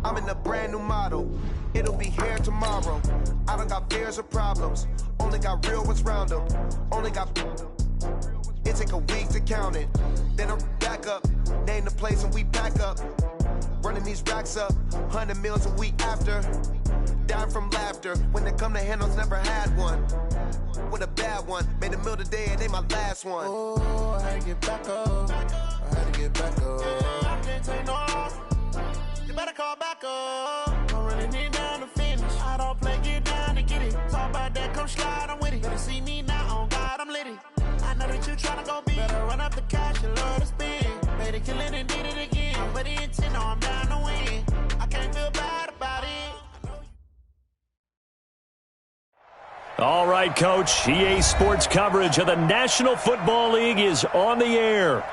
I'm in a brand new model. It'll be here tomorrow. I don't got fears or problems. Only got real ones round them. Only got... It take a week to count it. Then I'm back up. Name the place and we pack up. Running these racks up. 100 meals a week after. Dying from laughter. When they come to handles, never had one. With a bad one. Made a meal today and they my last one. Oh, I had to get back up. I had to get back up. I can't take no off. You better call back up. Don't really need down to finish. I don't play, get down to get it. Talk about that, come slide, I'm with it. Better see me now, on God, I'm litty. I know that you tryna go big. Better run up the cash, you love to spend. Made a kill it and did it again. I'm with the intent, no, I'm down to win. I can't feel bad about it. All right, Coach. EA Sports coverage of the National Football League is on the air.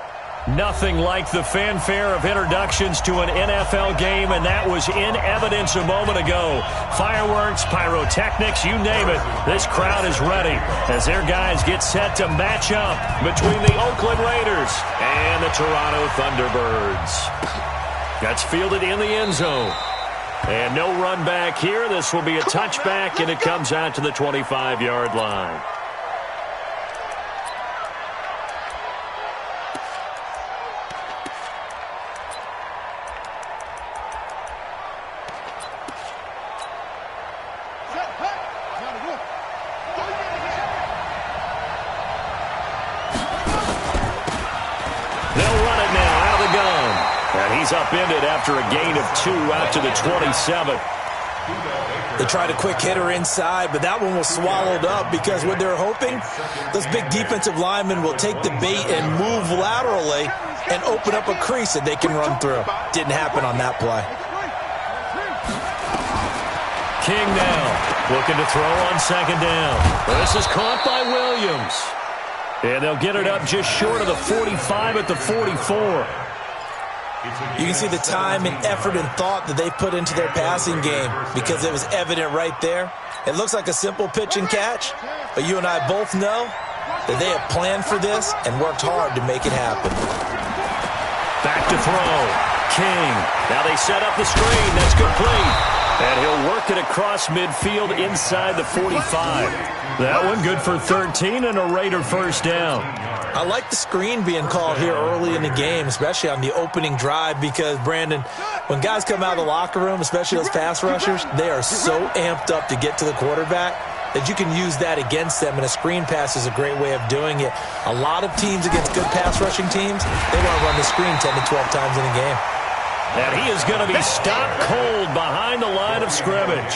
Nothing like the fanfare of introductions to an NFL game, and that was in evidence a moment ago. Fireworks, pyrotechnics, you name it. This crowd is ready as their guys get set to match up between the Oakland Raiders and the Toronto Thunderbirds. That's fielded in the end zone. And no run back here. This will be a touchback, and it comes out to the 25-yard line. He's upended after a gain of 2 out to the 27. They tried a quick hitter inside, but that one was swallowed up because what they're hoping, those big defensive linemen will take the bait and move laterally and open up a crease that they can run through. Didn't happen on that play. King now looking to throw on second down. This is caught by Williams. And they'll get it up just short of the 45 at the 44. You can see the time and effort and thought that they put into their passing game because it was evident right there. It looks like a simple pitch and catch, but you and I both know that they have planned for this and worked hard to make it happen. Back to throw. King. Now they set up the screen. That's complete. And he'll work it across midfield inside the 45. That one good for 13 and a Raider first down. I like the screen being called here early in the game, especially on the opening drive, because, Brandon, when guys come out of the locker room, especially those pass rushers, they are so amped up to get to the quarterback that you can use that against them, and a screen pass is a great way of doing it. A lot of teams against good pass rushing teams, they want to run the screen 10 to 12 times in a game. And he is going to be stopped cold behind the line of scrimmage.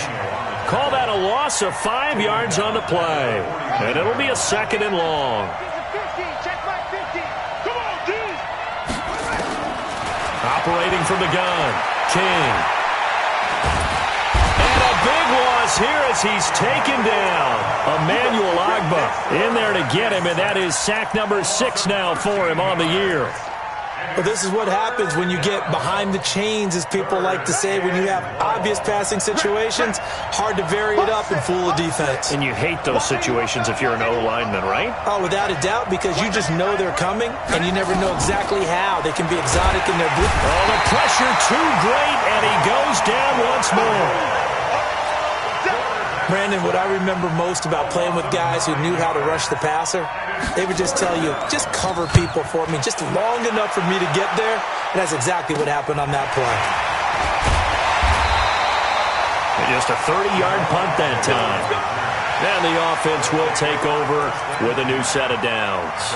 Call that a loss of 5 yards on the play. And it'll be a second and long. Operating from the gun, King. And a big loss here as he's taken down. Emmanuel Agba in there to get him, and that is sack number 6 now for him on the year. Well, this is what happens when you get behind the chains, as people like to say. When you have obvious passing situations, hard to vary it up and fool a defense. And you hate those situations if you're an O-lineman, right? Oh, without a doubt, because you just know they're coming, and you never know exactly how. They can be exotic in their blue. Oh, the pressure too great, and he goes down once more. Brandon, what I remember most about playing with guys who knew how to rush the passer, they would just tell you, just cover people for me, just long enough for me to get there. And that's exactly what happened on that play. And just a 30-yard punt that time. And the offense will take over with a new set of downs.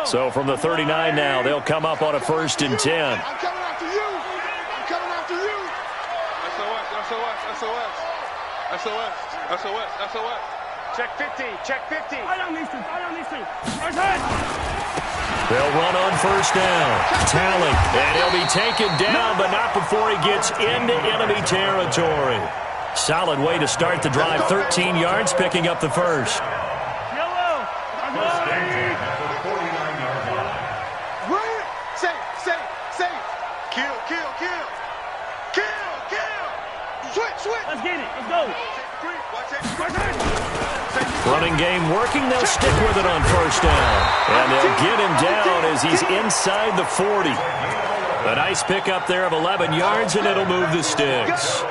So from the 39 now, they'll come up on a 1st and 10. I'm coming after you. I'm coming after you. SOS, SOS, SOS, SOS, SOS, SOS. Check 50, check 50. I don't need to. They'll run on 1st down. Tally, and he'll be taken down, but not before he gets into enemy territory. Solid way to start the drive. 13 yards, picking up the first. Kill, kill, kill. Kill, kill. Switch. Let's get it. Let's go. Running game working. They'll stick with it on first down. And they'll get him down as he's inside the 40. A nice pickup there of 11 yards, and it'll move the sticks.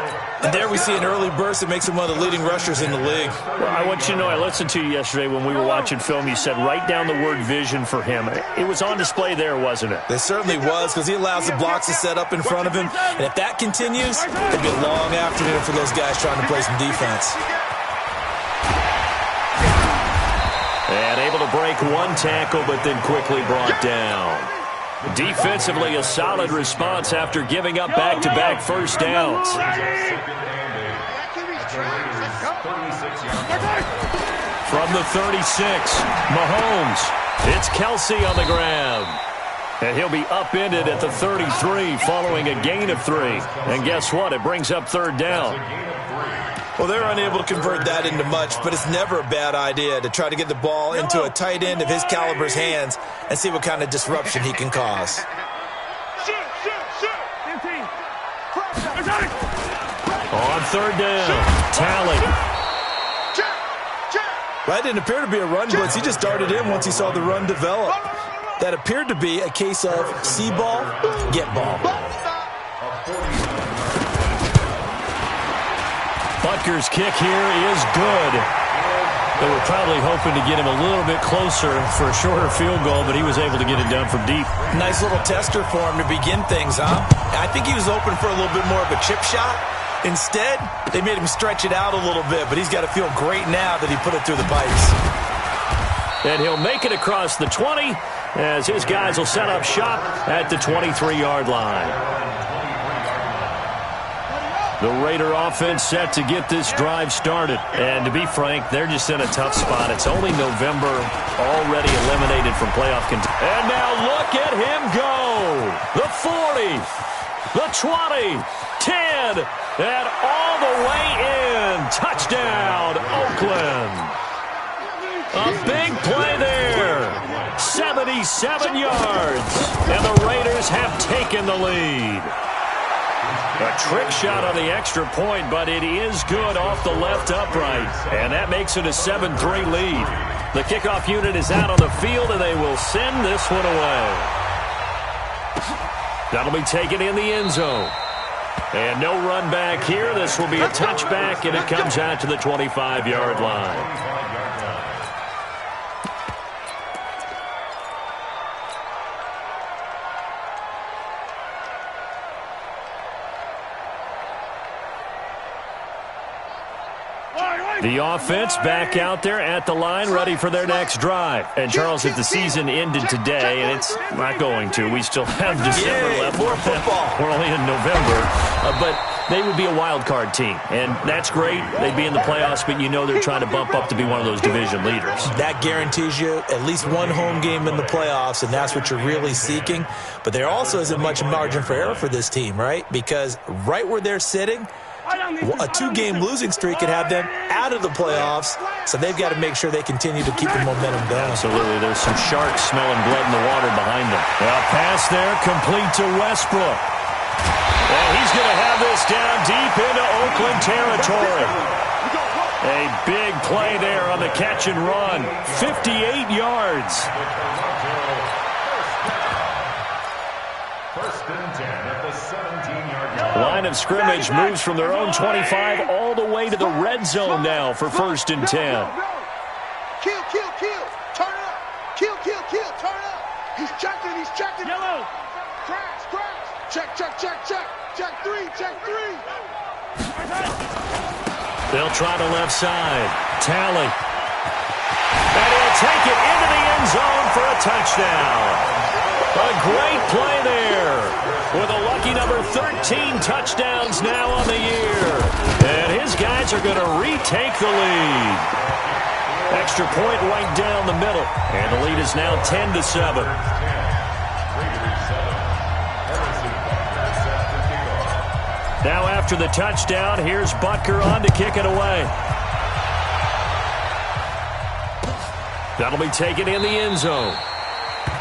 And there we see an early burst that makes him one of the leading rushers in the league. Well, I want you to know, I listened to you yesterday when we were watching film. You said write down the word vision for him. It was on display there, wasn't it? It certainly was, because he allows the blocks to set up in front of him. And if that continues, it'll be a long afternoon for those guys trying to play some defense. And able to break one tackle, but then quickly brought down. Defensively, a solid response after giving up back-to-back first downs. From the 36, Mahomes. It's Kelsey on the ground. And he'll be upended at the 33 following a gain of 3. And guess what? It brings up third down. Well, they're unable to convert that into much, but it's never a bad idea to try to get the ball into a tight end of his caliber's hands and see what kind of disruption he can cause. On third down, Talley. That didn't appear to be a run blitz. He just darted in once he saw the run develop. That appeared to be a case of see ball, get ball. Butker's kick here is good. They were probably hoping to get him a little bit closer for a shorter field goal, but he was able to get it done from deep. Nice little tester for him to begin things, huh? I think he was open for a little bit more of a chip shot. Instead, they made him stretch it out a little bit, but he's got to feel great now that he put it through the pipes. And he'll make it across the 20 as his guys will set up shop at the 23-yard line. The Raider offense set to get this drive started. And to be frank, they're just in a tough spot. It's only November, already eliminated from playoff contention. And now look at him go. The 40, the 20, 10, and all the way in. Touchdown, Oakland. A big play there. 77 yards. And the Raiders have taken the lead. A trick shot on the extra point, but it is good off the left upright. And that makes it a 7-3 lead. The kickoff unit is out on the field, and they will send this one away. That'll be taken in the end zone. And no run back here. This will be a touchback, and it comes out to the 25-yard line. The offense back out there at the line, ready for their next drive. And, Charles, if the season ended today, and it's not going to, we still have December left. More football. We're only in November. But they would be a wild card team. And that's great. They'd be in the playoffs, but you know they're trying to bump up to be one of those division leaders. That guarantees you at least one home game in the playoffs, and that's what you're really seeking. But there also isn't much margin for error for this team, right? Because right where they're sitting, a 2-game losing streak could have them out of the playoffs, so they've got to make sure they continue to keep the momentum going. Absolutely. There's some sharks smelling blood in the water behind them. Well, pass there, complete to Westbrook. And he's going to have this down deep into Oakland territory. A big play there on the catch and run. 58 yards. First and 10 at the 17-yard line. Line of scrimmage moves from their own 25 all the way to the red zone now for first and 10. Kill, kill, kill. Turn up. Kill, kill, kill. Turn up. He's checking. He's checking. Yellow. Crash, crash. Check, check, check, check. Check 3, check 3. They'll try the left side. Talley. And he'll take it into the end zone for a touchdown. A great play there with a lucky number 13 touchdowns now on the year. And his guys are going to retake the lead. Extra point right down the middle. And the lead is now 10-7. Now after the touchdown, here's Butker on to kick it away. That'll be taken in the end zone.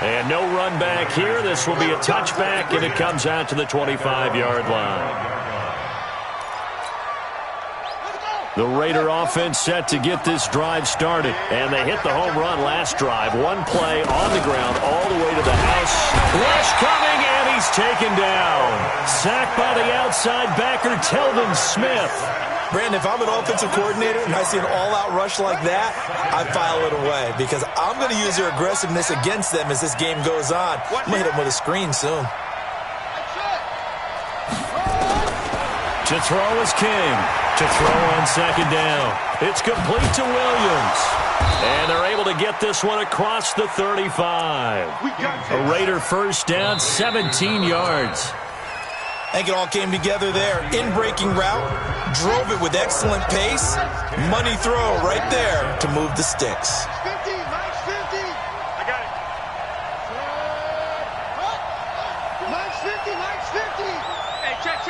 And no run back here. This will be a touchback, and it comes out to the 25-yard line. The Raider offense set to get this drive started. And they hit the home run last drive. One play on the ground all the way to the house. Rush coming, and he's taken down. Sacked by the outside backer, Telvin Smith. Brandon, if I'm an offensive coordinator and I see an all-out rush like that, I file it away because I'm going to use their aggressiveness against them as this game goes on. I'm going to hit them with a screen soon. To throw is King. To throw on second down. It's complete to Williams. And they're able to get this one across the 35. A Raider first down, 17 yards. I think it all came together there. In-breaking route, drove it with excellent pace. Money throw right there to move the sticks. 50, Mike's 50. I got it. Mike's 50, Mike's 50. Hey, check.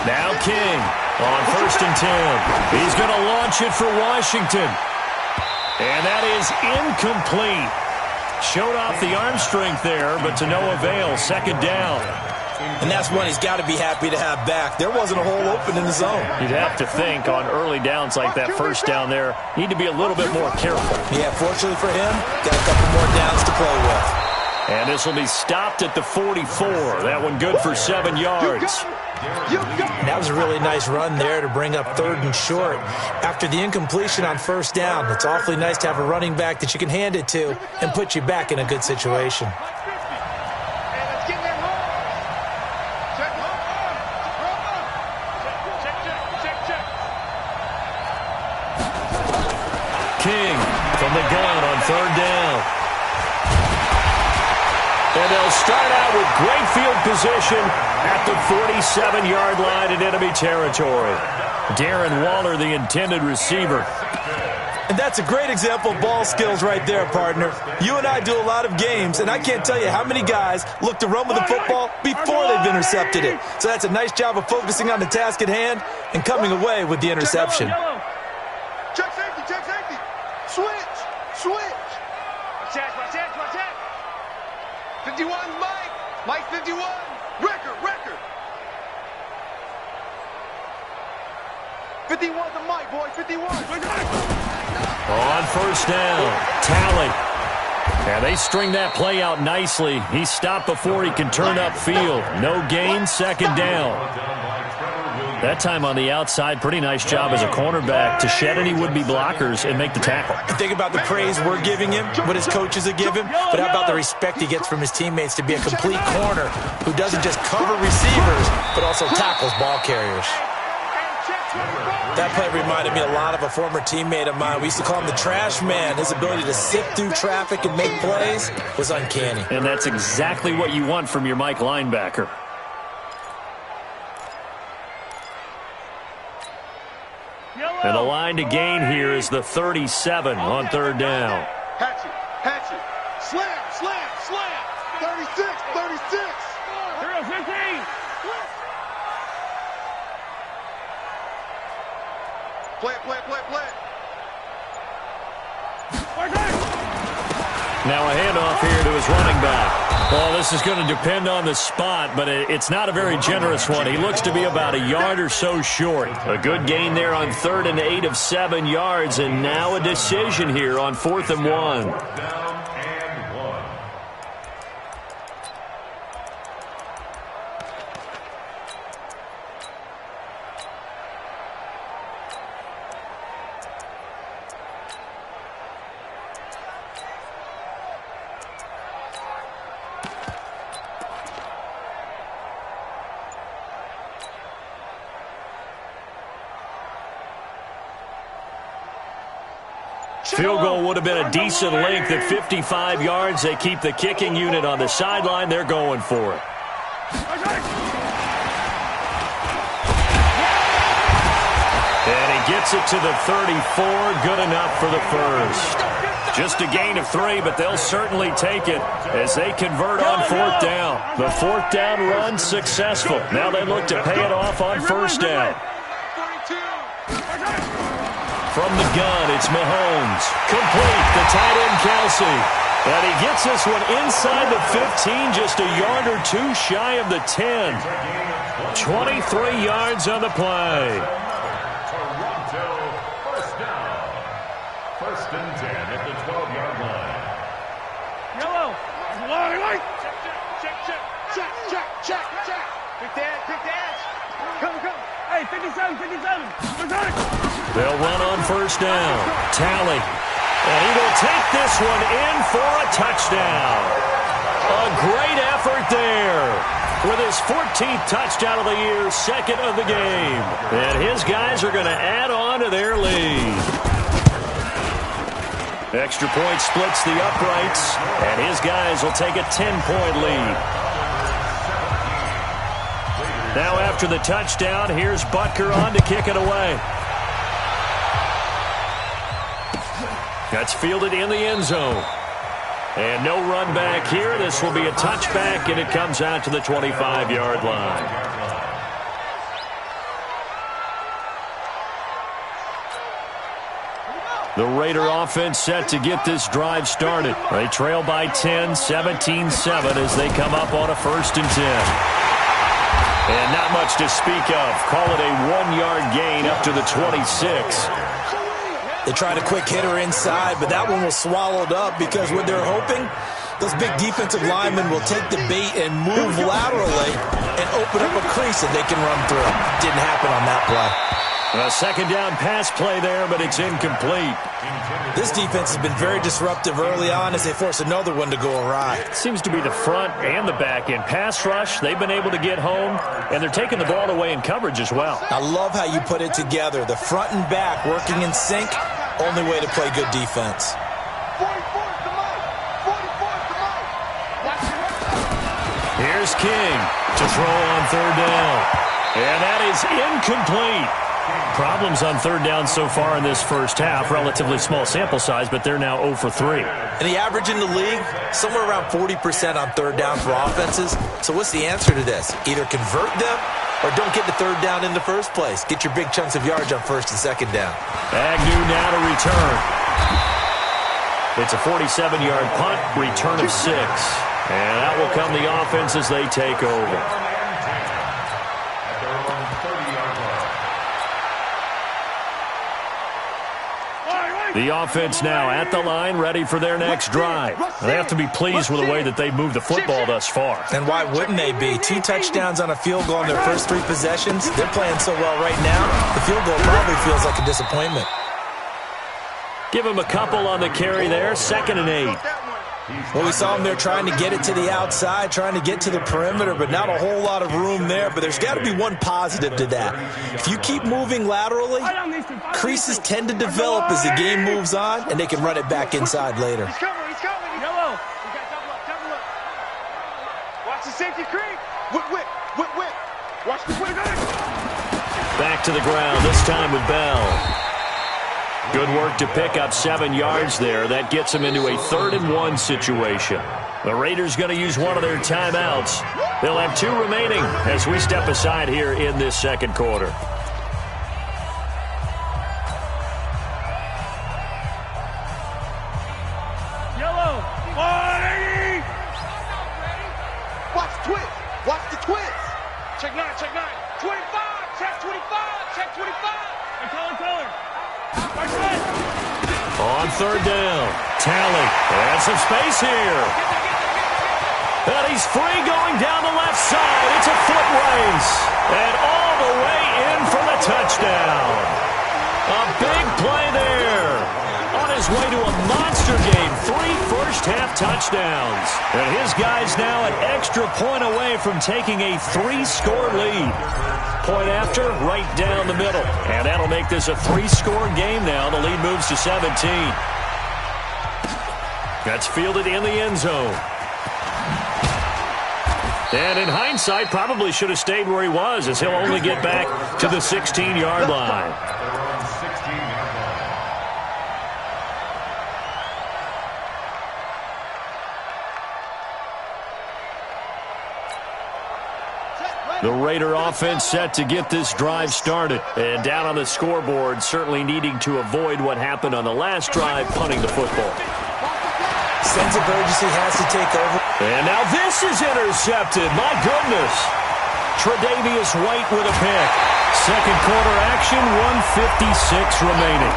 Now King on 1st and 10. He's going to launch it for Washington. And that is incomplete. Showed off the arm strength there, but to no avail. Second down. And that's one he's got to be happy to have back. There wasn't a hole open in the zone. You'd have to think on early downs like that first down there, need to be a little bit more careful. Yeah, fortunately for him, got a couple more downs to play with. And this will be stopped at the 44. That one good for 7 yards. That was a really nice run there to bring up 3rd and short. After the incompletion on 1st down, it's awfully nice to have a running back that you can hand it to and put you back in a good situation. King from the gun on 3rd down. And they'll start out with great field position at the 47-yard line in enemy territory. Darren Waller, the intended receiver. And that's a great example of ball skills right there, partner. You and I do a lot of games, and I can't tell you how many guys look to run with the football before they've intercepted it. So that's a nice job of focusing on the task at hand and coming away with the interception. Check safety. Switch. Watch out. 51, Mike 51. Record. 51 to Mike, boy, 51. On 1st down, Talley. And they string that play out nicely. He's stopped before he can turn upfield. No gain, 2nd down. That time on the outside, pretty nice job as a cornerback to shed any would-be blockers and make the tackle. Think about the praise we're giving him, what his coaches are giving, but how about the respect he gets from his teammates to be a complete corner who doesn't just cover receivers, but also tackles ball carriers. That play reminded me a lot of a former teammate of mine. We used to call him the trash man. His ability to sift through traffic and make plays was uncanny. And that's exactly what you want from your Mike linebacker. And the line to gain here is the 37 on 3rd down. Hatchet. Slam. 36. 15. Play it. Now a handoff here to his running back. Well, this is going to depend on the spot, but it's not a very generous one. He looks to be about a yard or so short. A good gain there on 3rd and 8 of 7 yards, and now a decision here on 4th and 1. Field goal would have been a decent length at 55 yards. They keep the kicking unit on the sideline. They're going for it. And he gets it to the 34. Good enough for the first. Just a gain of 3, but they'll certainly take it as they convert on 4th down. The 4th down run successful. Now they look to pay it off on 1st down. From the gun, it's Mahomes. Complete, the tight end Kelsey. And he gets this one inside the 15, just a yard or two shy of the 10. 23 yards on the play. Toronto, first down. First and 10 at the 12-yard line. Yellow. Check. Quick dash. Come. Hey, 57. They'll run on first down. Talley. And he will take this one in for a touchdown. A great effort there. With his 14th touchdown of the year, second of the game. And his guys are going to add on to their lead. Extra point splits the uprights, and his guys will take a 10-point lead. Now after the touchdown, here's Butker on to kick it away. That's fielded in the end zone. And no run back here. This will be a touchback, and it comes out to the 25-yard line. The Raider offense set to get this drive started. They trail by 10, 17-7 as they come up on a first and 10. And not much to speak of. Call it a 1-yard gain up to the 26. They tried a quick hitter inside, but that one was swallowed up because what they're hoping, those big defensive linemen will take the bait and move laterally and open up a crease that they can run through. Didn't happen on that play. A second down pass play there, but it's incomplete. This defense has been very disruptive early on as they force another one to go awry. Seems to be the front and the back end. Pass rush, they've been able to get home, and they're taking the ball away in coverage as well. I love how you put it together. The front and back working in sync, only way to play good defense. 44's the mark. Here's King to throw on third down. And that is incomplete. Problems on third down so far in this first half. Relatively small sample size, but they're now 0 for 3. And the average in the league, somewhere around 40% on third down for offenses. So what's the answer to this? Either convert them or don't get to third down in the first place. Get your big chunks of yards on first and second down. Agnew now to return. It's a 47-yard punt, return of 6. And that will come the offense as they take over. The offense now at the line, ready for their next drive. They have to be pleased with the way that they've moved the football thus far. And why wouldn't they be? 2 touchdowns on a field goal in their first 3 possessions. They're playing so well right now, the field goal probably feels like a disappointment. Give him a couple on the carry there, 2nd and 8. Well, we saw them there trying to get it to the outside, trying to get to the perimeter, but not a whole lot of room there. But there's got to be one positive to that. If you keep moving laterally, creases tend to develop as the game moves on, and they can run it back inside later. He's coming. Yellow. Double up. Watch the safety creep. Whip. Watch the whip. Back to the ground, this time with Bell. Good work to pick up 7 yards there. That gets them into a 3rd and 1 situation. The Raiders going to use one of their timeouts. They'll have 2 remaining as we step aside here in this second quarter. Yellow. 180. Watch the twist. Check 9. 25. Check 25. And color. On third down, Talley has some space here. And he's free going down the left side. It's a foot race. And all the way in for the touchdown. A big play there. On his way to a monster game, 3 first-half touchdowns. And his guys now an extra point away from taking a 3-score lead. Point after, right down the middle. And that'll make this a 3-score game now. The lead moves to 17. That's fielded in the end zone. And in hindsight, probably should have stayed where he was, as he'll only get back to the 16-yard line. The Raider offense set to get this drive started. And down on the scoreboard, certainly needing to avoid what happened on the last drive, punting the football. sense of urgency has to take over. And now this is intercepted. My goodness. Tre'Davious White with a pick. Second quarter action, 1:56 remaining.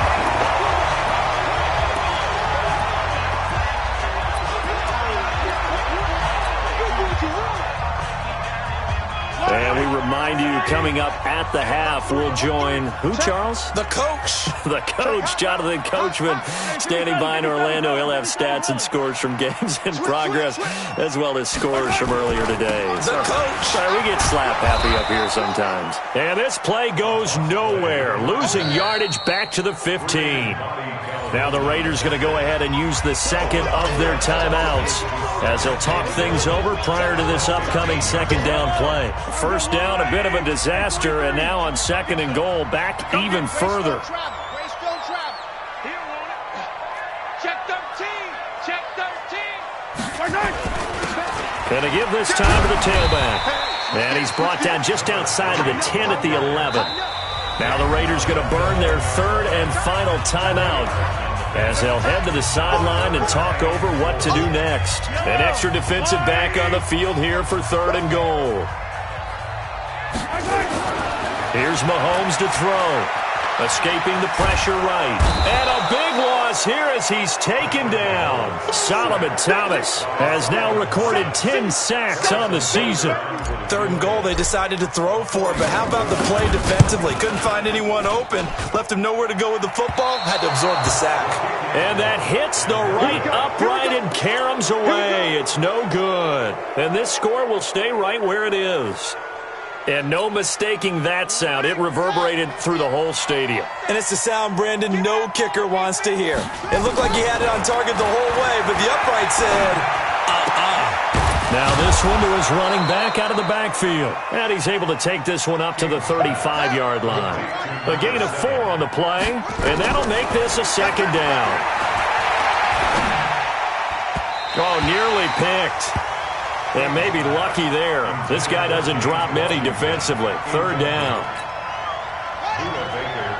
And we remind you, coming up at the half, we'll join who, Charles? The coach. The coach, Jonathan Coachman, standing by in Orlando. He'll have stats and scores from games in progress, as well as scores from earlier today. The coach. Sorry, we get slap happy up here sometimes. And this play goes nowhere, losing yardage back to the 15. Now the Raiders going to go ahead and use the second of their timeouts as they'll talk things over prior to this upcoming second down play. First down, a bit of a disaster, and now on second and goal, back even further. Check 13. Check 13. Going to give this time to the tailback. And he's brought down just outside of the 10 at the 11. Now the Raiders going to burn their third and final timeout as they'll head to the sideline and talk over what to do next. An extra defensive back on the field here for third and goal. Here's Mahomes to throw. Escaping the pressure right. And a big loss here as he's taken down. Solomon Thomas has now recorded 10 sacks on the season. Third and goal, they decided to throw for it, but how about the play defensively? Couldn't find anyone open. Left him nowhere to go with the football. Had to absorb the sack. And that hits the right upright and caroms away. It's no good. And this score will stay right where it is. And no mistaking that sound. It reverberated through the whole stadium. And it's the sound, Brandon, no kicker wants to hear. It looked like he had it on target the whole way, but the upright said, Now this one to his running back out of the backfield. And he's able to take this one up to the 35-yard line. A gain of 4 on the play, and that'll make this a second down. Oh, nearly picked. And maybe lucky there. This guy doesn't drop many defensively. Third down.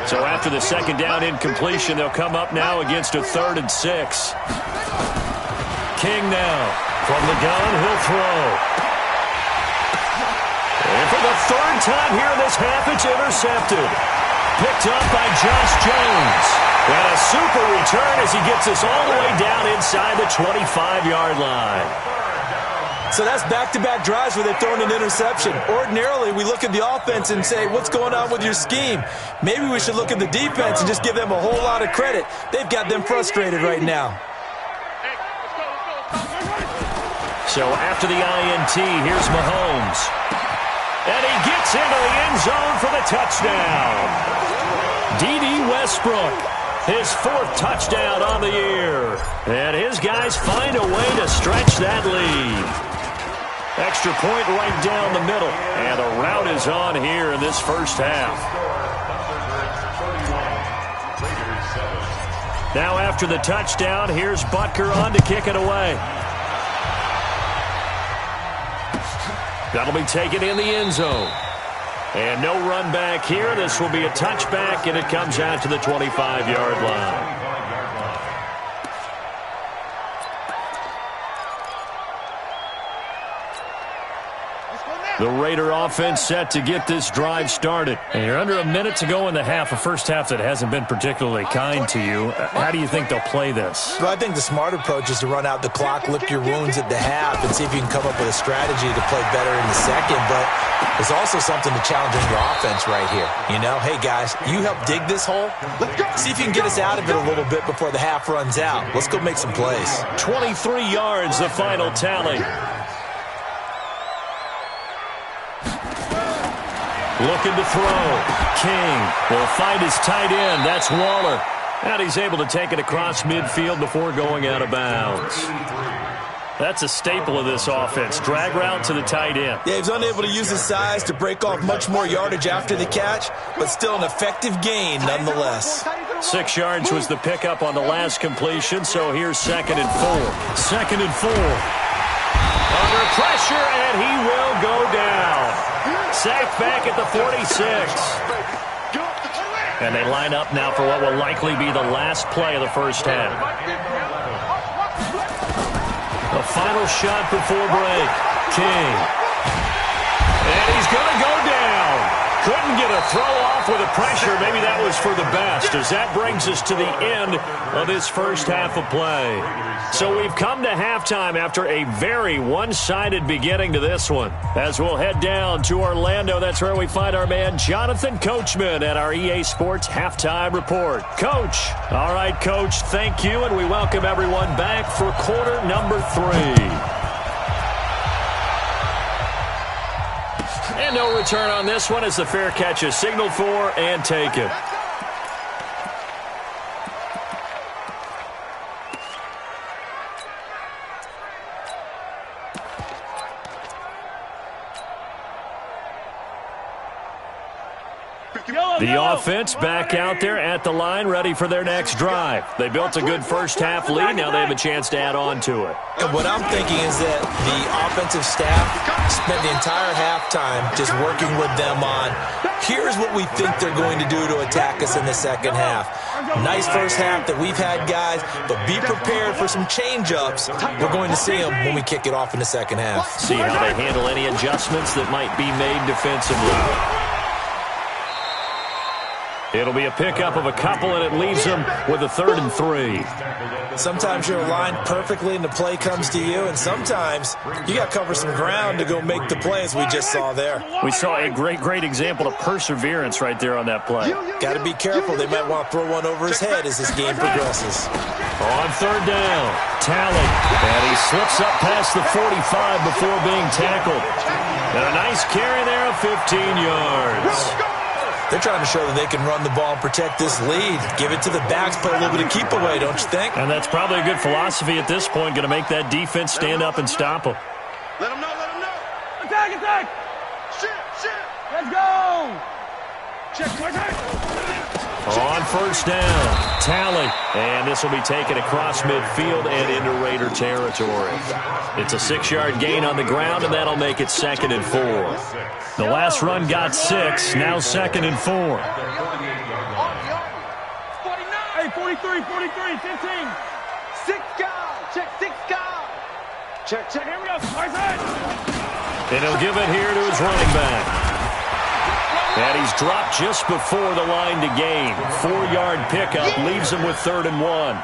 So after the second down incompletion, they'll come up now against a 3rd and 6. King now. From the gun, he'll throw. And for the third time here in this half, it's intercepted. Picked up by Josh Jones. And a super return as he gets us all the way down inside the 25-yard line. So that's back-to-back drives where they've thrown an interception. Ordinarily, we look at the offense and say, what's going on with your scheme? Maybe we should look at the defense and just give them a whole lot of credit. They've got them frustrated right now. So after the INT, here's Mahomes. And he gets into the end zone for the touchdown. D.D. Westbrook, his 4th touchdown on the year. And his guys find a way to stretch that lead. Extra point right down the middle. And the rout is on here in this first half. Now after the touchdown, here's Butker on to kick it away. That'll be taken in the end zone. And no run back here. This will be a touchback, and it comes out to the 25-yard line. The Raider offense set to get this drive started. And you're under a minute to go in the half, a first half that hasn't been particularly kind to you. How do you think they'll play this? Well, I think the smart approach is to run out the clock, lick your wounds at the half, and see if you can come up with a strategy to play better in the second. But there's also something to challenge in your offense right here. You know, hey, guys, you help dig this hole. See if you can get us out of it a little bit before the half runs out. Let's go make some plays. 23 yards, the final tally. Looking to throw. King will find his tight end. That's Waller. And he's able to take it across midfield before going out of bounds. That's a staple of this offense. Drag route to the tight end. Yeah, he's unable to use his size to break off much more yardage after the catch, but still an effective gain nonetheless. 6 yards was the pickup on the last completion, so here's 2nd and 4. 2nd and 4. Under pressure, and he will go down. Sacked back at the 46. And they line up now for what will likely be the last play of the first half. A final shot before break. King. And he's going to go down. Couldn't get a throw off with the pressure. Maybe that was for the best, as that brings us to the end of this first half of play. So we've come to halftime after a very one-sided beginning to this one. As we'll head down to Orlando, that's where we find our man Jonathan Coachman at our EA Sports Halftime Report. Coach. All right, Coach, thank you, and we welcome everyone back for quarter number 3. And no return on this one as the fair catch is signaled for and taken. The offense back out there at the line, ready for their next drive. They built a good first-half lead. Now they have a chance to add on to it. And what I'm thinking is that the offensive staff spent the entire halftime just working with them on, here's what we think they're going to do to attack us in the second half. Nice first half that we've had, guys, but be prepared for some change-ups. We're going to see them when we kick it off in the second half. See how they handle any adjustments that might be made defensively. It'll be a pickup of a couple, and it leaves them with a 3rd and 3. Sometimes you're aligned perfectly and the play comes to you, and sometimes you got to cover some ground to go make the play, as we just saw there. We saw a great example of perseverance right there on that play. Got to be careful. They might want to throw one over his head as this game progresses. On 3rd down, Talley, and he slips up past the 45 before being tackled. And a nice carry there of 15 yards. They're trying to show that they can run the ball and protect this lead. Give it to the backs, play a little bit of keep away, don't you think? And that's probably a good philosophy at this point, going to make that defense stand up and stop them. Let them know, let them know. Attack! Shit! Let's go! Check. On 1st down, Talley, and this will be taken across midfield and into Raider territory. It's a 6-yard gain on the ground, and that'll make it 2nd and 4. The last run got 6, now 2nd and 4. 49. Hey, 43, 15. 6 guys. Check 6 guys. Check. Here we go. Right side. And he'll give it here to his running back. And he's dropped just before the line to gain. 4-yard pickup leaves him with 3rd and 1.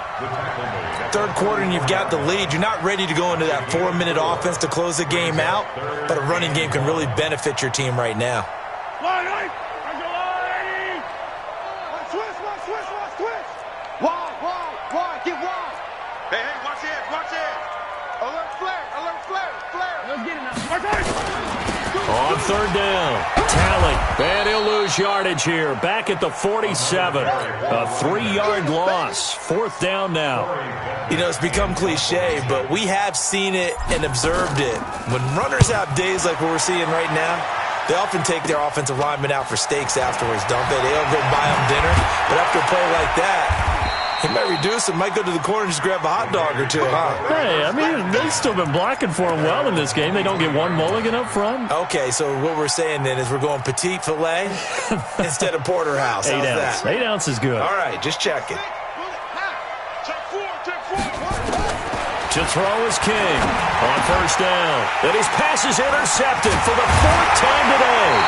Third quarter and you've got the lead. You're not ready to go into that 4-minute offense to close the game out, but a running game can really benefit your team right now. Wide. Get wide. Hey, watch it. Alert flare. Let's get it now. Right side. On 3rd down, Talley, and he'll lose yardage here. Back at the 47, a 3-yard loss. 4th down now. You know, it's become cliche, but we have seen it and observed it. When runners have days like what we're seeing right now, they often take their offensive linemen out for steaks afterwards, don't they? They don't go buy them dinner, but after a play like that, he might reduce it, might go to the corner and just grab a hot dog or two, huh? Hey, I mean, they've still been blocking for him well in this game. They don't get one mulligan up front. Okay, so what we're saying then is we're going petite filet instead of porterhouse. How's 8 ounce. that? 8 ounce is good. All right, just check it. Check 4. To throw is King on 1st down. And his pass is intercepted for the 4th time today.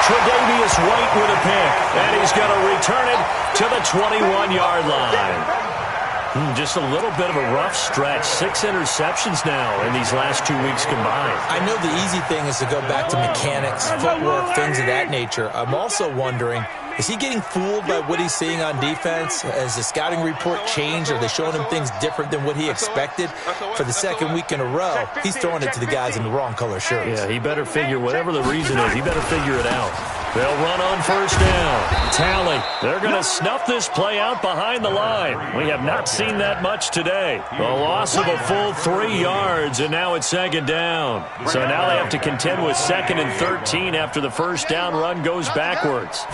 Tre'Davious White with a pick, and he's going to return it to the 21-yard line. Just a little bit of a rough stretch. 6 interceptions now in these last 2 weeks combined. I know the easy thing is to go back to mechanics, footwork, things of that nature. I'm also wondering, is he getting fooled by what he's seeing on defense? Has the scouting report changed? Are they showing him things different than what he expected? For the 2nd week in a row, he's throwing it to the guys in the wrong color shirts. Yeah, he better figure, whatever the reason is, he better figure it out. They'll run on 1st down. Talley, they're going to snuff this play out behind the line. We have not seen that much today. A loss of a full 3 yards, and now it's 2nd down. So now they have to contend with 2nd and 13 after the 1st down run goes backwards.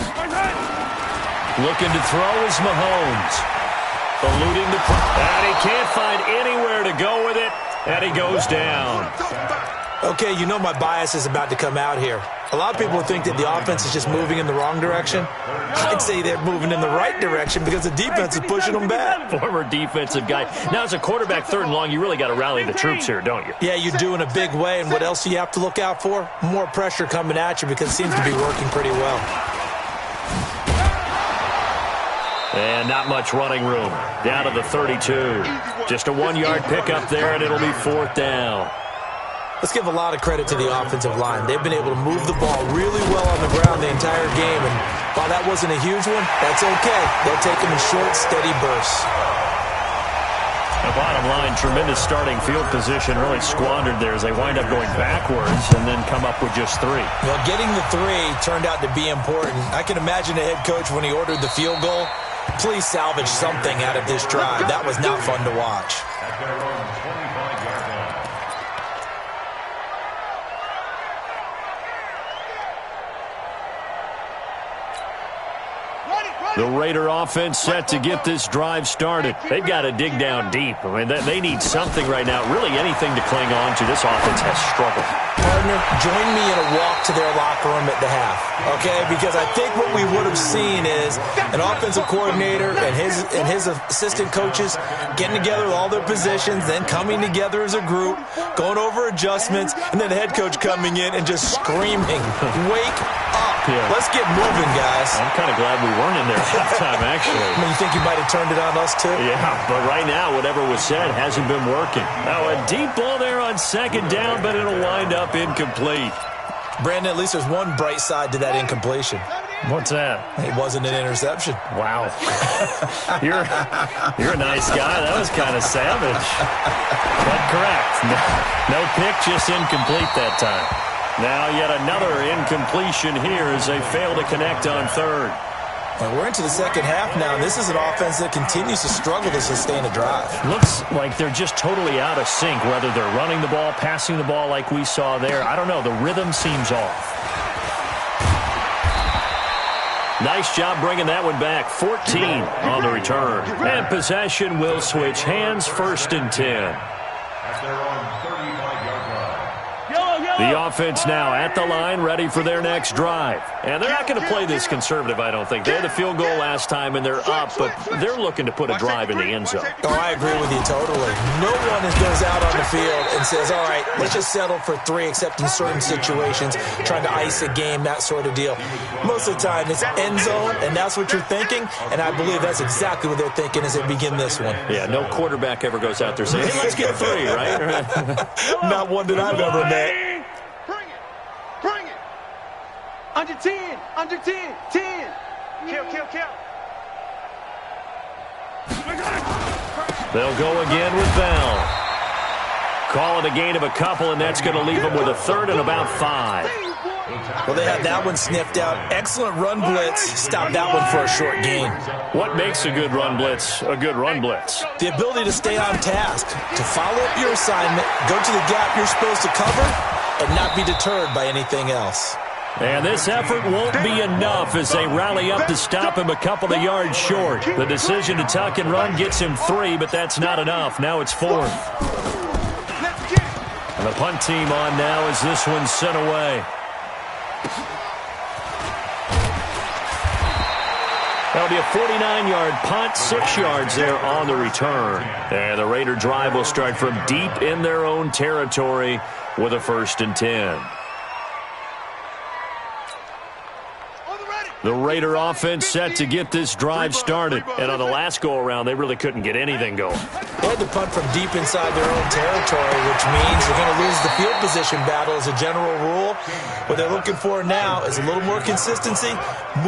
Looking to throw is Mahomes. Alluding to... And he can't find anywhere to go with it, and he goes down. Okay, you know my bias is about to come out here. A lot of people would think that the offense is just moving in the wrong direction. I'd say they're moving in the right direction because the defense is pushing them back. Former defensive guy. Now, as a quarterback, 3rd and long, you really got to rally the troops here, don't you? Yeah, you do in a big way. And what else do you have to look out for? More pressure coming at you because it seems to be working pretty well. And not much running room. Down to the 32. Just a 1-yard pickup there, and it'll be 4th down. Let's give a lot of credit to the offensive line. They've been able to move the ball really well on the ground the entire game. And while that wasn't a huge one, that's okay. They'll take them in short, steady bursts. The bottom line, tremendous starting field position, really squandered there as they wind up going backwards and then come up with just 3. Well, getting the 3 turned out to be important. I can imagine the head coach when he ordered the field goal. Please salvage something out of this drive. That was not fun to watch. At their own 25-yard line. The Raider offense set to get this drive started. They've got to dig down deep. I mean, they need something right now, really anything to cling on to. This offense has struggled. Partner, join me in a walk to their locker room at the half, okay? Because I think what we would have seen is an offensive coordinator and his assistant coaches getting together with all their positions, then coming together as a group, going over adjustments, and then the head coach coming in and just screaming, "Wake up. Yeah. Let's get moving, guys." I'm kind of glad we weren't in there at halftime, actually. I mean, you think you might have turned it on us, too? Yeah, but right now, whatever was said hasn't been working. Now, a deep ball there on 2nd down, but it'll wind up incomplete. Brandon, at least there's one bright side to that incompletion. What's that? It wasn't an interception. Wow. You're a nice guy. That was kind of savage. But correct. No pick, just incomplete that time. Now yet another incompletion here as they fail to connect on 3rd. And we're into the 2nd half now. This is an offense that continues to struggle to sustain a drive. Looks like they're just totally out of sync, whether they're running the ball, passing the ball like we saw there. I don't know. The rhythm seems off. Nice job bringing that one back. 14 on the return. And possession will switch hands, 1st and 10. At their own 35-yard line. The offense now at the line, ready for their next drive. And they're not going to play this conservative, I don't think. They had the field goal last time, and they're up, but they're looking to put a drive in the end zone. Oh, I agree with you totally. No one goes out on the field and says, all right, let's just settle for 3, except in certain situations, trying to ice a game, that sort of deal. Most of the time, it's end zone, and that's what you're thinking, and I believe that's exactly what they're thinking as they begin this one. Yeah, no quarterback ever goes out there saying, hey, let's get 3, right? Not one that I've ever met. Bring it. Under 10. 10. Kill. They'll go again with Bell. Call it a gain of a couple, and that's going to leave them with a 3rd and about 5. Well, they had that one sniffed out. Excellent run blitz. Stopped that one for a short gain. What makes a good run blitz a good run blitz? The ability to stay on task, to follow up your assignment, go to the gap you're supposed to cover, and not be deterred by anything else. And this effort won't be enough as they rally up to stop him a couple of yards short. The decision to tuck and run gets him 3, but that's not enough. Now it's 4th. And the punt team on now as this one's sent away. That'll be a 49-yard punt, 6 yards there on the return. And the Raider drive will start from deep in their own territory with a 1st and 10. The Raider offense set to get this drive started. And on the last go-around, they really couldn't get anything going. They had to punt from deep inside their own territory, which means they're going to lose the field position battle as a general rule. What they're looking for now is a little more consistency,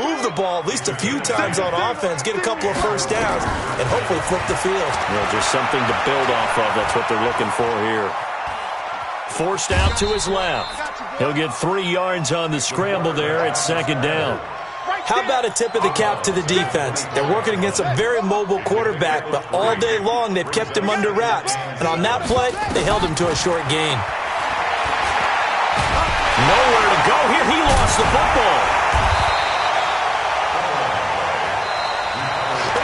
move the ball at least a few times on offense, get a couple of 1st downs, and hopefully flip the field. Well, just something to build off of. That's what they're looking for here. Forced out to his left. He'll get 3 yards on the scramble there at 2nd down. How about a tip of the cap to the defense? They're working against a very mobile quarterback, but all day long they've kept him under wraps. And on that play, they held him to a short gain. Nowhere to go here. He lost the football.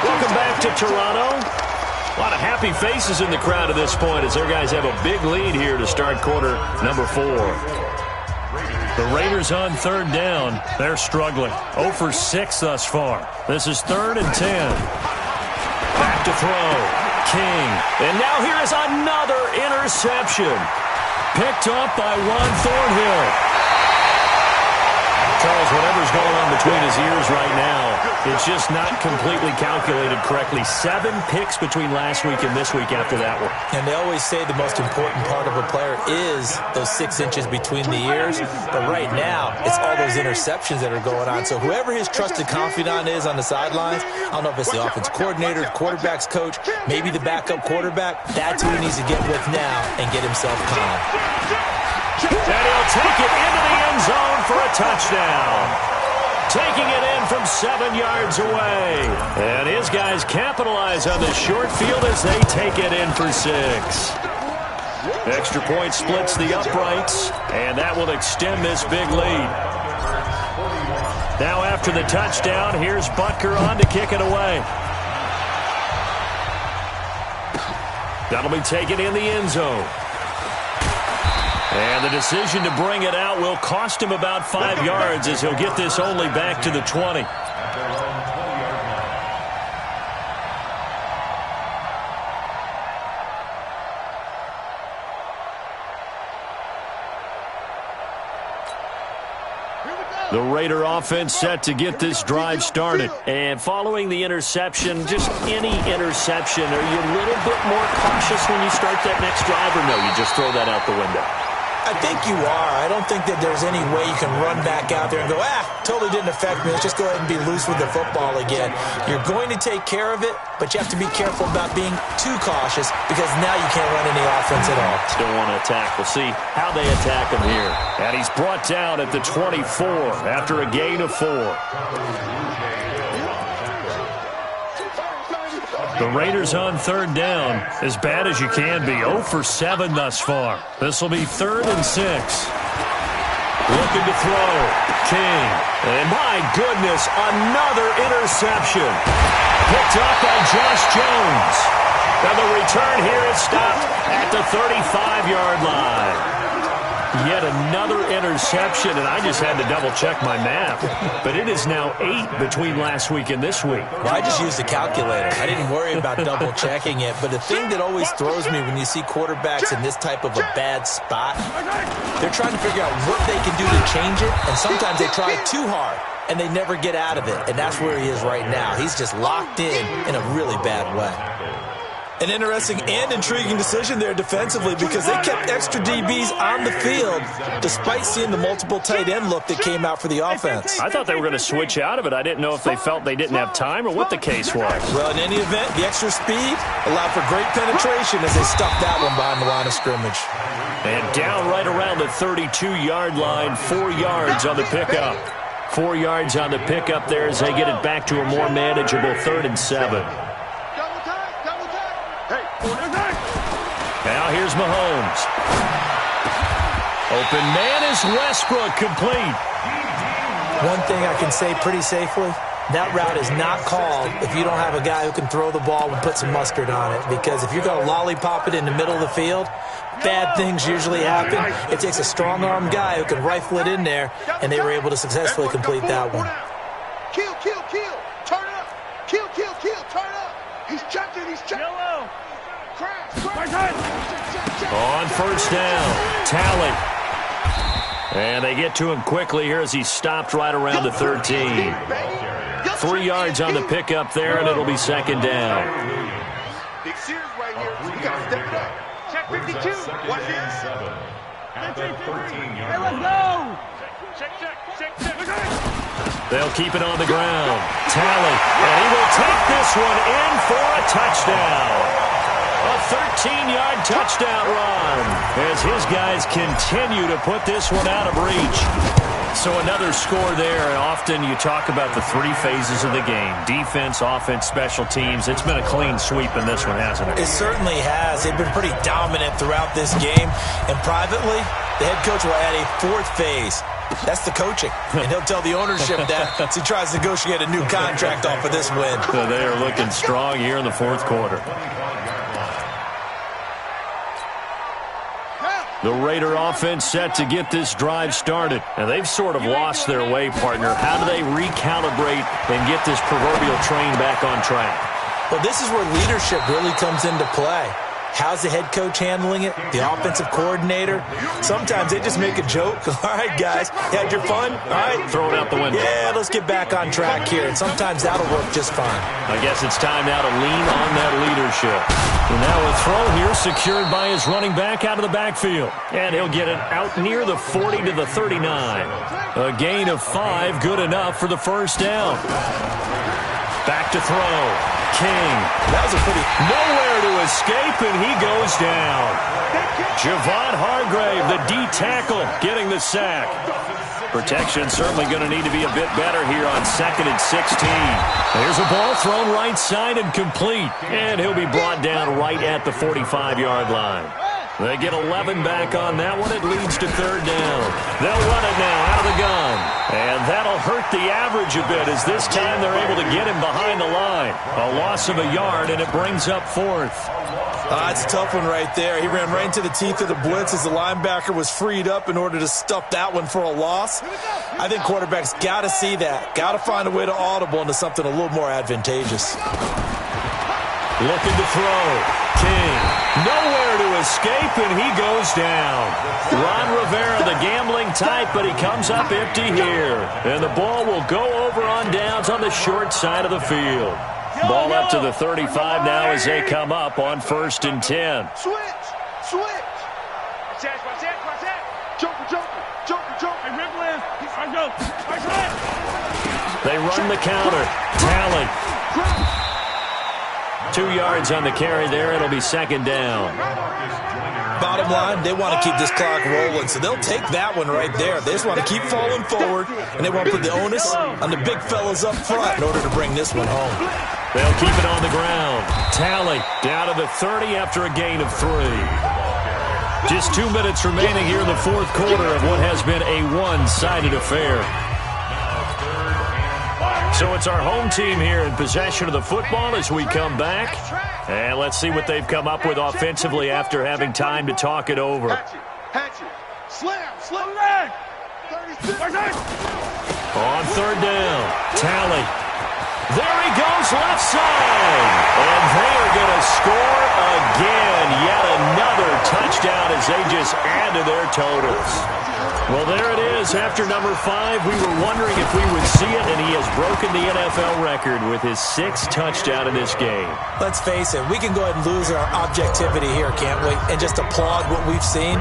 Welcome back to Toronto. A lot of happy faces in the crowd at this point as their guys have a big lead here to start quarter number 4. The Raiders on 3rd down. They're struggling. 0 for 6 thus far. This is 3rd and 10. Back to throw. King. And now here is another interception. Picked up by Juan Thornhill. Charles, whatever's going on between his ears right now, it's just not completely calculated correctly. 7 picks between last week and this week after that one. And they always say the most important part of a player is those 6 inches between the ears. But right now, it's all those interceptions that are going on. So whoever his trusted confidant is on the sidelines, I don't know if it's the offense coordinator, the quarterback's coach, maybe the backup quarterback, that's who he needs to get with now and get himself calm. And he'll take it into the end zone for a touchdown. Taking it in from 7 yards away. And his guys capitalize on the short field as they take it in for 6. Extra point splits the uprights, and that will extend this big lead. Now after the touchdown, here's Butker on to kick it away. That'll be taken in the end zone. And the decision to bring it out will cost him about 5 yards as he'll get this only back to the 20. The Raider offense set to get this drive started. And following the interception, just any interception, are you a little bit more cautious when you start that next drive, or no, you just throw that out the window? I think you are. I don't think that there's any way you can run back out there and go, totally didn't affect me. Let's just go ahead and be loose with the football again. You're going to take care of it, but you have to be careful about being too cautious because now you can't run any offense at all. Still want to attack. We'll see how they attack him here. And he's brought down at the 24 after a gain of 4. The Raiders on 3rd down, as bad as you can be. 0 for 7 thus far. This will be 3rd and 6. Looking to throw. King. And my goodness, another interception. Picked up by Josh Jones. And the return here is stopped at the 35-yard line. Yet another interception, and I just had to double-check my math. But it is now 8 between last week and this week. Well, I just used a calculator. I didn't worry about double-checking it. But the thing that always throws me when you see quarterbacks in this type of a bad spot, they're trying to figure out what they can do to change it, and sometimes they try too hard, and they never get out of it. And that's where he is right now. He's just locked in a really bad way. An interesting and intriguing decision there defensively because they kept extra DBs on the field despite seeing the multiple tight end look that came out for the offense. I thought they were going to switch out of it. I didn't know if they felt they didn't have time or what the case was. Well, in any event, the extra speed allowed for great penetration as they stuffed that one behind the line of scrimmage. And down right around the 32-yard line, 4 yards on the pickup. 4 yards on the pickup there as they get it back to a more manageable 3rd and 7. Now here's Mahomes. Open man is Westbrook, complete. One thing I can say pretty safely, that route is not called if you don't have a guy who can throw the ball and put some mustard on it. Because if you're going to lollipop it in the middle of the field, bad things usually happen. It takes a strong-arm guy who can rifle it in there, and they were able to successfully complete that one. Kill, kill, kill. Turn up. Kill, kill, kill. Turn up. He's checking. He's checking. Yellow. On 1st down, Talley. And they get to him quickly here as he's stopped right around the 13. 3 yards on the pickup there, and it'll be 2nd down. Big series right here. We got to step it up. Check 52. Watch it. Hey, let's go. Check. They'll keep it on the ground. Talley, and he will take this one in for a touchdown. A 13-yard touchdown run as his guys continue to put this one out of reach. So another score there. And often you talk about the 3 phases of the game. Defense, offense, special teams. It's been a clean sweep in this one, hasn't it? It certainly has. They've been pretty dominant throughout this game. And privately, the head coach will add a 4th phase. That's the coaching. And he'll tell the ownership that as he tries to negotiate a new contract off of this win. So they are looking strong here in the 4th quarter. The Raider offense set to get this drive started. And they've sort of lost their way, partner. How do they recalibrate and get this proverbial train back on track? Well, this is where leadership really comes into play. How's the head coach handling it? The offensive coordinator? Sometimes they just make a joke. All right, guys, you had your fun? All right. Throw it out the window. Yeah, let's get back on track here. And sometimes that'll work just fine. I guess it's time now to lean on that leadership. And now a throw here secured by his running back out of the backfield. And he'll get it out near the 40 to the 39. A gain of 5, good enough for the first down. Back to throw. King. That was a pretty... Nowhere to escape, and he goes down. Javon Hargrave, the D tackle, getting the sack. Protection certainly going to need to be a bit better here on 2nd and 16. There's a ball thrown right side and complete. And he'll be brought down right at the 45-yard line. They get 11 back on that one. It leads to 3rd down. They'll run it now out of the gun. And that'll hurt the average a bit as this time they're able to get him behind the line. A loss of a yard, and it brings up 4th. That's a tough one right there. He ran right into the teeth of the blitz as the linebacker was freed up in order to stuff that one for a loss. I think quarterbacks got to see that. Got to find a way to audible into something a little more advantageous. Looking to throw. King. Nowhere to escape, and he goes down. Ron Rivera, the gambling type, but he comes up empty here. And the ball will go over on downs on the short side of the field. Ball up to the 35 now as they come up on 1st and 10. Switch. Hey, Rip Lynn. I go. They run the counter. Talley. 2 yards on the carry there. It'll be 2nd down. Bottom line, they want to keep this clock rolling, so they'll take that one right there. They just want to keep falling forward, and they want to put the onus on the big fellas up front in order to bring this one home. They'll keep it on the ground. Talley down to the 30 after a gain of 3. Just 2 minutes remaining here in the 4th quarter of what has been a one-sided affair. So it's our home team here in possession of the football as we come back. And let's see what they've come up with offensively after having time to talk it over. Hatchet. Slam. On 3rd down, Talley. There he goes, left side. And they are going to score again. Yet another touchdown as they just add to their totals. Well, there it is. After number 5, we were wondering if we would see it, and he has broken the NFL record with his 6th touchdown in this game. Let's face it, we can go ahead and lose our objectivity here, can't we? And just applaud what we've seen.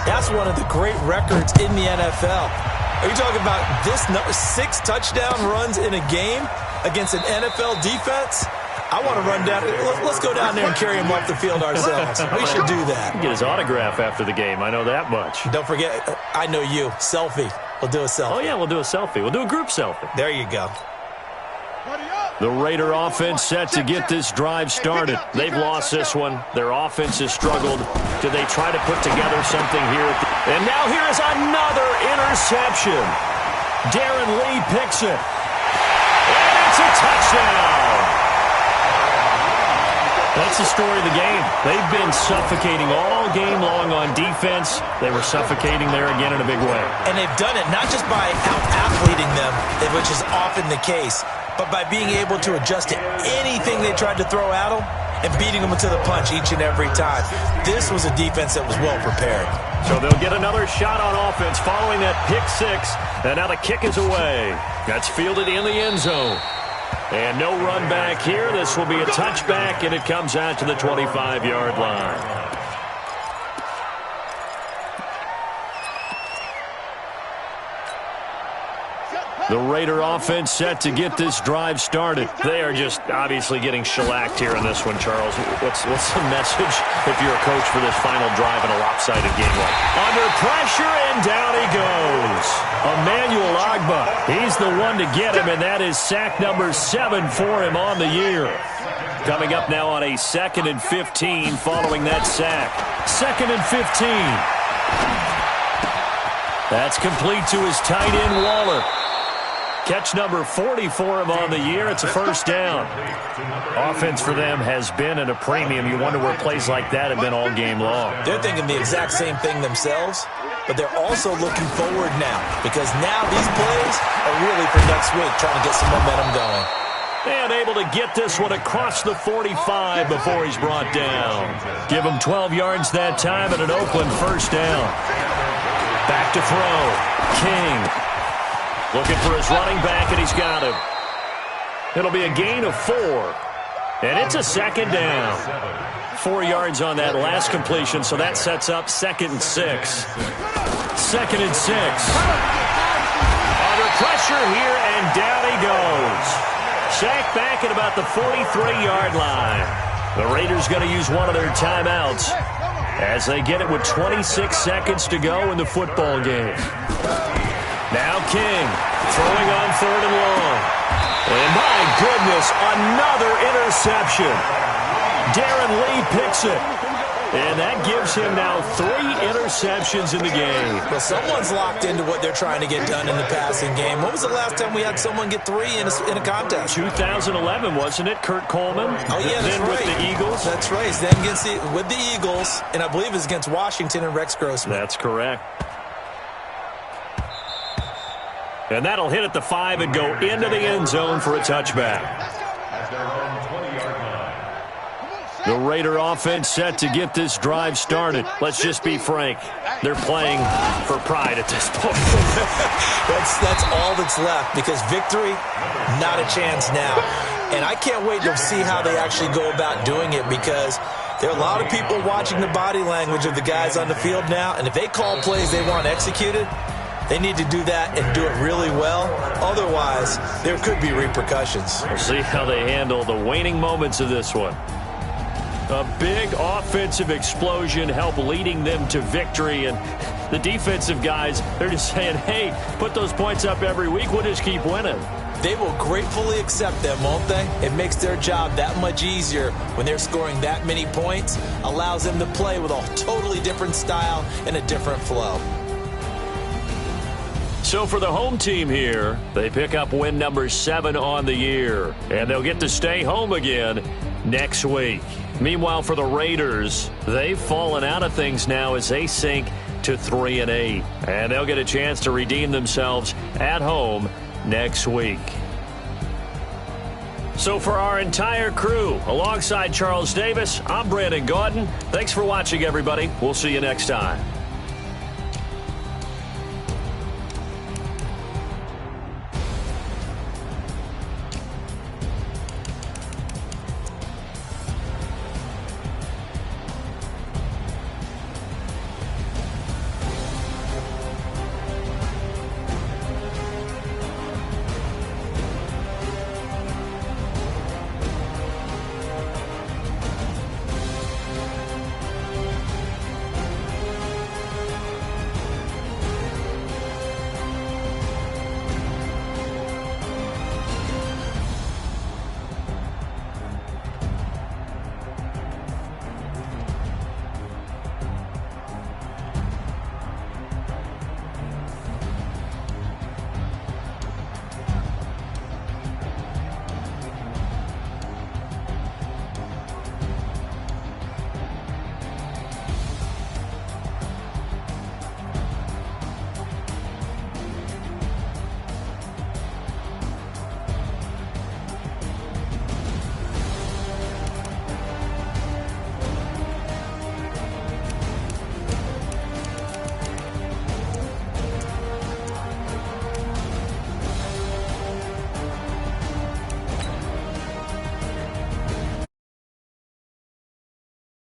That's one of the great records in the NFL. Are you talking about this 6 touchdown runs in a game against an NFL defense? I want to run down. Let's go down there and carry him off the field ourselves. We should do that. Get his autograph after the game. I know that much. Don't forget, I know you. Selfie. We'll do a selfie. Oh, yeah, we'll do a selfie. We'll do a group selfie. There you go. The Raider offense set to get this drive started. They've lost this one. Their offense has struggled. Do they try to put together something here? And now here is another interception. Darren Lee picks it. And it's a touchdown. That's the story of the game. They've been suffocating all game long on defense. They were suffocating there again in a big way. And they've done it not just by out-athleting them, which is often the case, but by being able to adjust to anything they tried to throw at them and beating them to the punch each and every time. This was a defense that was well prepared. So they'll get another shot on offense following that pick 6. And now the kick is away. That's fielded in the end zone. And no run back here. This will be a touchback, and it comes out to the 25-yard line. The Raider offense set to get this drive started. They are just obviously getting shellacked here in this one, Charles. What's the message if you're a coach for this final drive in a lopsided game like? Under pressure, and down he goes. Emmanuel Agba, he's the one to get him, and that is sack number 7 for him on the year. Coming up now on a 2nd and 15 following that sack. 2nd and 15. That's complete to his tight end, Waller. Catch number 40 for him on the year. It's a first down. Offense for them has been at a premium. You wonder where plays like that have been all game long. They're thinking the exact same thing themselves, but they're also looking forward now because now these plays are really for next week, trying to get some momentum going. And able to get this one across the 45 before he's brought down. Give him 12 yards that time and an Oakland first down. Back to throw. King. Looking for his running back, and he's got him. It'll be a gain of 4. And it's a second down. 4 yards on that last completion, so that sets up 2nd and 6. 2nd and 6. Under pressure here, and down he goes. Sacked back at about the 43-yard line. The Raiders going to use one of their timeouts as they get it with 26 seconds to go in the football game. Now King throwing on 3rd and long. And my goodness, another interception. Darren Lee picks it. And that gives him now 3 interceptions in the game. Well, someone's locked into what they're trying to get done in the passing game. When was the last time we had someone get 3 in a contest? 2011, wasn't it? Kurt Coleman. Oh, yeah, that's then right. with the Eagles. That's right. Then with the Eagles, and I believe it was against Washington and Rex Grossman. That's correct. And that'll hit at the 5 and go into the end zone for a touchback. The Raider offense set to get this drive started. Let's just be frank. They're playing for pride at this point. That's all that's left because victory, not a chance now. And I can't wait to see how they actually go about doing it because there are a lot of people watching the body language of the guys on the field now. And if they call plays they want executed, they need to do that and do it really well. Otherwise, there could be repercussions. We'll see how they handle the waning moments of this one. A big offensive explosion helped leading them to victory. And the defensive guys, they're just saying, hey, put those points up every week. We'll just keep winning. They will gratefully accept them, won't they? It makes their job that much easier when they're scoring that many points. Allows them to play with a totally different style and a different flow. So for the home team here, they pick up win number 7 on the year. And they'll get to stay home again next week. Meanwhile, for the Raiders, they've fallen out of things now as they sink to 3-8. And they'll get a chance to redeem themselves at home next week. So for our entire crew, alongside Charles Davis, I'm Brandon Gaudin. Thanks for watching, everybody. We'll see you next time.